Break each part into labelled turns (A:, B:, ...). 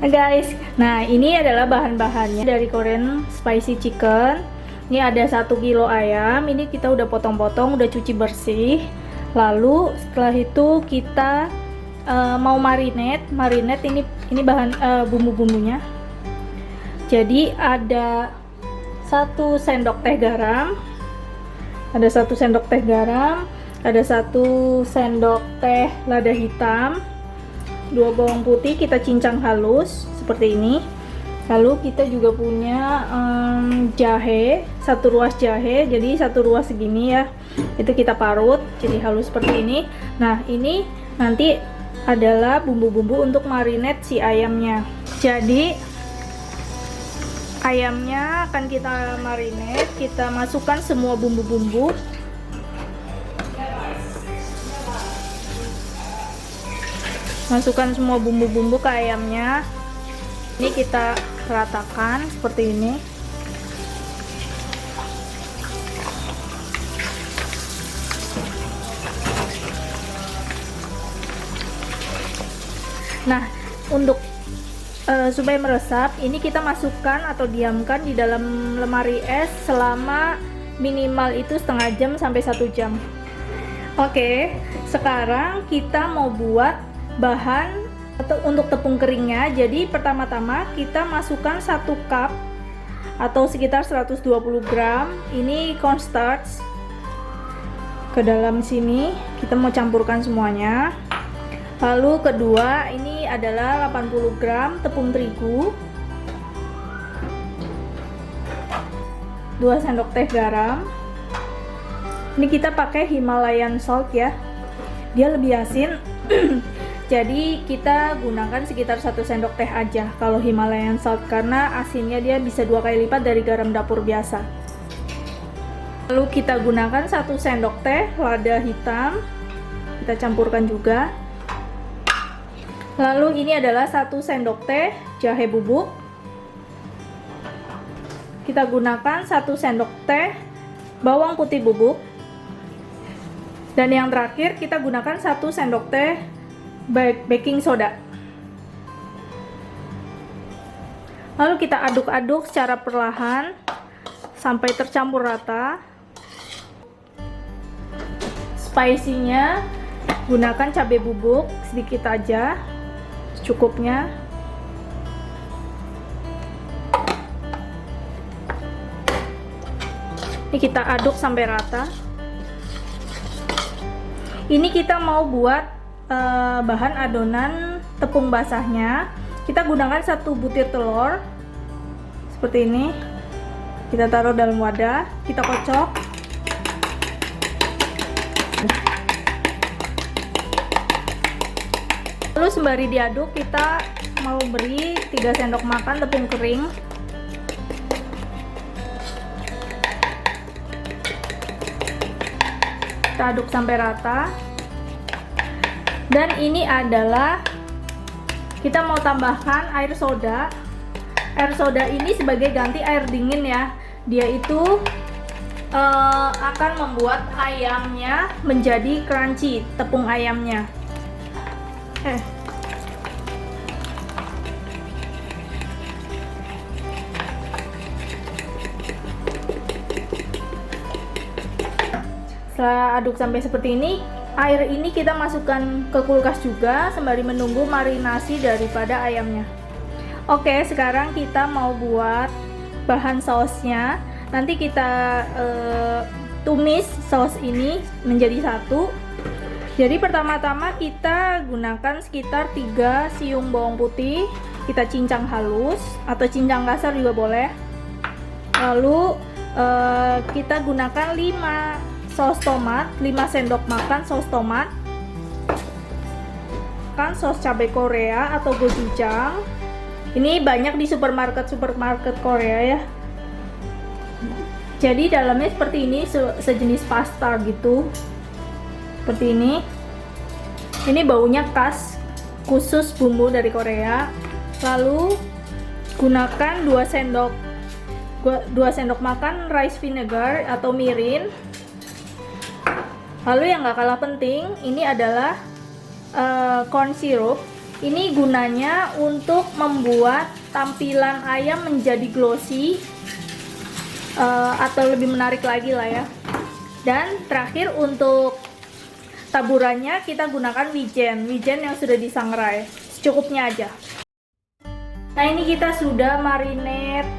A: Nah guys, nah ini adalah bahan-bahannya dari Korean spicy chicken. Ini ada 1 kilo ayam, ini kita udah potong-potong, udah cuci bersih. Lalu setelah itu kita mau marinate ini bahan bumbu-bumbunya. Jadi ada 1 sendok teh garam, ada 1 sendok teh garam, ada 1 sendok teh lada hitam, 2 bawang putih kita cincang halus seperti ini. Lalu kita juga punya jahe, 1 ruas jahe, jadi 1 ruas segini ya, itu kita parut jadi halus seperti ini. Nah ini nanti adalah bumbu-bumbu untuk marinate si ayamnya. Jadi ayamnya akan kita marinate, kita masukkan semua bumbu-bumbu. Masukkan semua bumbu-bumbu ke ayamnya. Ini kita ratakan seperti ini. Nah, untuk supaya meresap, ini kita masukkan atau diamkan di dalam lemari es selama minimal itu setengah jam sampai 1 jam. Oke, sekarang kita mau buat bahan untuk tepung keringnya. Jadi pertama-tama kita masukkan 1 cup atau sekitar 120 gram ini cornstarch ke dalam sini. Kita mau campurkan semuanya. Lalu kedua ini adalah 80 gram tepung terigu, 2 sendok teh garam. Ini kita pakai Himalayan salt ya, dia lebih asin. Jadi kita gunakan sekitar 1 sendok teh aja kalau Himalayan salt, karena asinnya dia bisa 2 kali lipat dari garam dapur biasa. Lalu kita gunakan 1 sendok teh lada hitam, kita campurkan juga. Lalu ini adalah 1 sendok teh jahe bubuk, kita gunakan 1 sendok teh bawang putih bubuk, dan yang terakhir kita gunakan 1 sendok teh baking soda. Lalu kita aduk-aduk secara perlahan sampai tercampur rata. Spicy-nya gunakan cabai bubuk sedikit aja, secukupnya. Ini kita aduk sampai rata. Ini kita mau buat bahan adonan tepung basahnya. Kita gunakan 1 butir telur seperti ini, kita taruh dalam wadah, kita kocok. Lalu sembari diaduk kita mau beri 3 sendok makan tepung kering. Kita aduk sampai rata. Dan ini adalah kita mau tambahkan air soda. Air soda ini sebagai ganti air dingin ya. Dia itu akan membuat ayamnya menjadi crunchy, tepung ayamnya. Setelah aduk sampai seperti ini, air ini kita masukkan ke kulkas juga sembari menunggu marinasi daripada ayamnya. Oke, sekarang kita mau buat bahan sausnya. Nanti kita tumis saus ini menjadi satu. Jadi pertama-tama kita gunakan sekitar 3 siung bawang putih, kita cincang halus atau cincang kasar juga boleh. Lalu kita gunakan 5 saus tomat, 5 sendok makan saus tomat, kan saus cabai Korea atau gochujang. Ini banyak di supermarket Korea ya. Jadi dalamnya seperti ini, sejenis pasta gitu, seperti ini. Ini baunya khas, khusus bumbu dari Korea. Lalu gunakan 2 sendok makan rice vinegar atau mirin. Lalu yang gak kalah penting, ini adalah corn syrup. Ini gunanya untuk membuat tampilan ayam menjadi glossy atau lebih menarik lagi lah ya. Dan terakhir untuk taburannya kita gunakan wijen yang sudah disangrai, secukupnya aja. Nah ini kita sudah marinate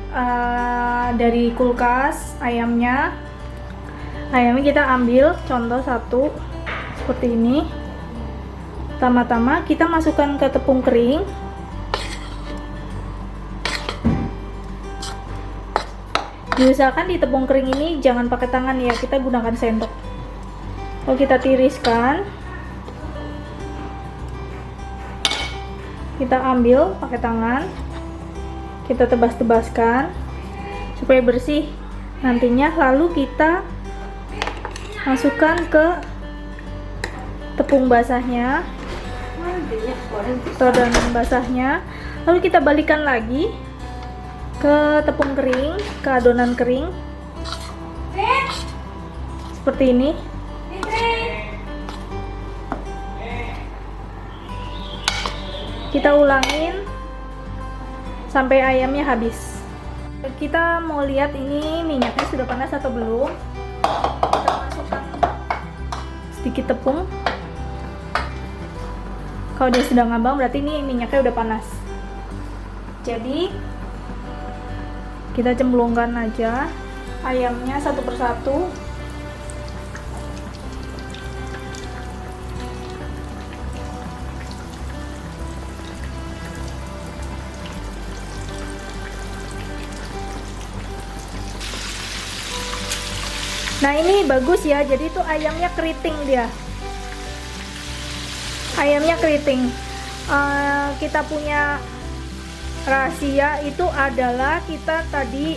A: dari kulkas ayamnya. Ayamnya kita ambil contoh satu seperti ini. Pertama-tama kita masukkan ke tepung kering. Diusahakan di tepung kering ini jangan pakai tangan ya, kita gunakan sendok. Lalu kita tiriskan. Kita ambil pakai tangan. Kita tebas-tebaskan supaya bersih nantinya. Lalu kita masukkan ke tepung basahnya atau adonan basahnya. Lalu kita balikan lagi ke tepung kering, ke adonan kering seperti ini. Kita ulangin sampai ayamnya habis. Kita mau lihat ini minyaknya sudah panas atau belum. Kita masukkan sedikit tepung. Kalau dia sudah ngambang berarti ini minyaknya udah panas. Jadi kita cemplungkan aja ayamnya satu persatu. Nah ini bagus ya, jadi tuh ayamnya keriting dia. Ayamnya keriting. Kita punya rahasia itu adalah kita tadi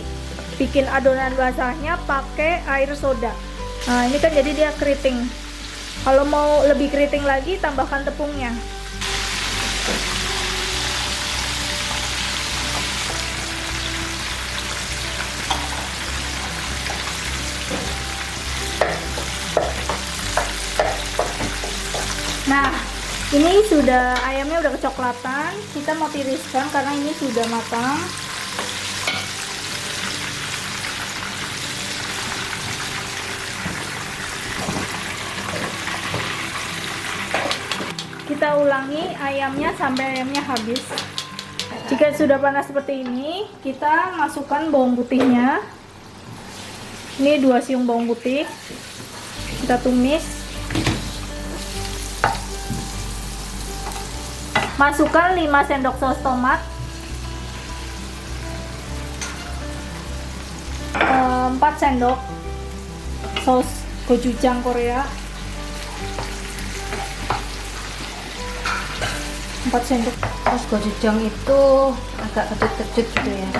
A: bikin adonan basahnya pakai air soda. Nah ini kan jadi dia keriting. Kalau mau lebih keriting lagi tambahkan tepungnya. Nah ini sudah, ayamnya udah kecoklatan. Kita mau tiriskan karena ini sudah matang. Kita ulangi ayamnya sampai ayamnya habis. Jika sudah panas seperti ini, kita masukkan bawang putihnya. Ini 2 siung bawang putih. Kita tumis. Masukkan 5 sendok sos tomat, 4 sendok sos gochujang Korea, 4 sendok.
B: Sos gochujang itu agak kecut-kecut gitu ya.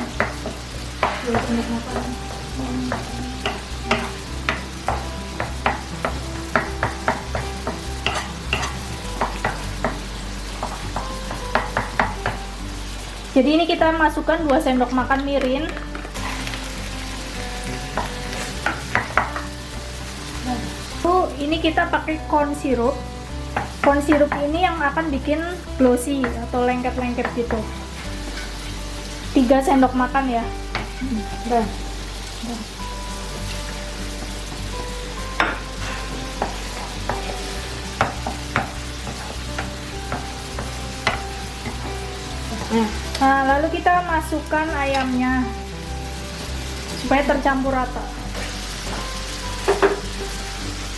A: Jadi ini kita masukkan 2 sendok makan mirin. Ini kita pakai corn syrup. Corn syrup ini yang akan bikin glossy atau lengket-lengket gitu. 3 sendok makan ya. Nah, lalu kita masukkan ayamnya supaya tercampur rata.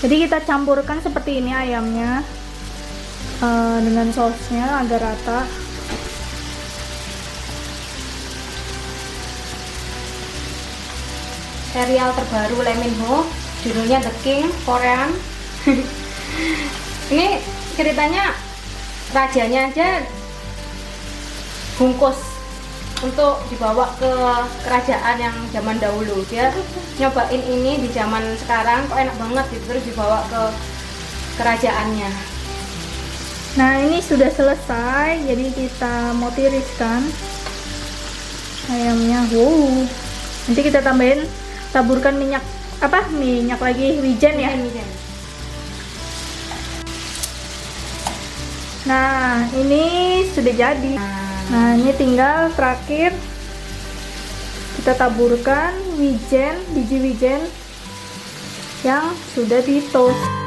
A: Jadi kita campurkan seperti ini ayamnya dengan sausnya agar rata.
B: Serial terbaru Lee Min Ho, judulnya The King Korean. Ini ceritanya rajanya aja bungkus untuk dibawa ke kerajaan yang zaman dahulu. Dia nyobain ini di zaman sekarang kok enak banget gitu, terus dibawa ke kerajaannya.
A: Nah ini sudah selesai, jadi kita mau tiriskan ayamnya. Wow, nanti kita tambahin, taburkan minyak minyak lagi, wijen ya.
B: Wijen.
A: Nah, ini sudah jadi. Nah, ini tinggal terakhir kita taburkan biji wijen yang sudah di toast.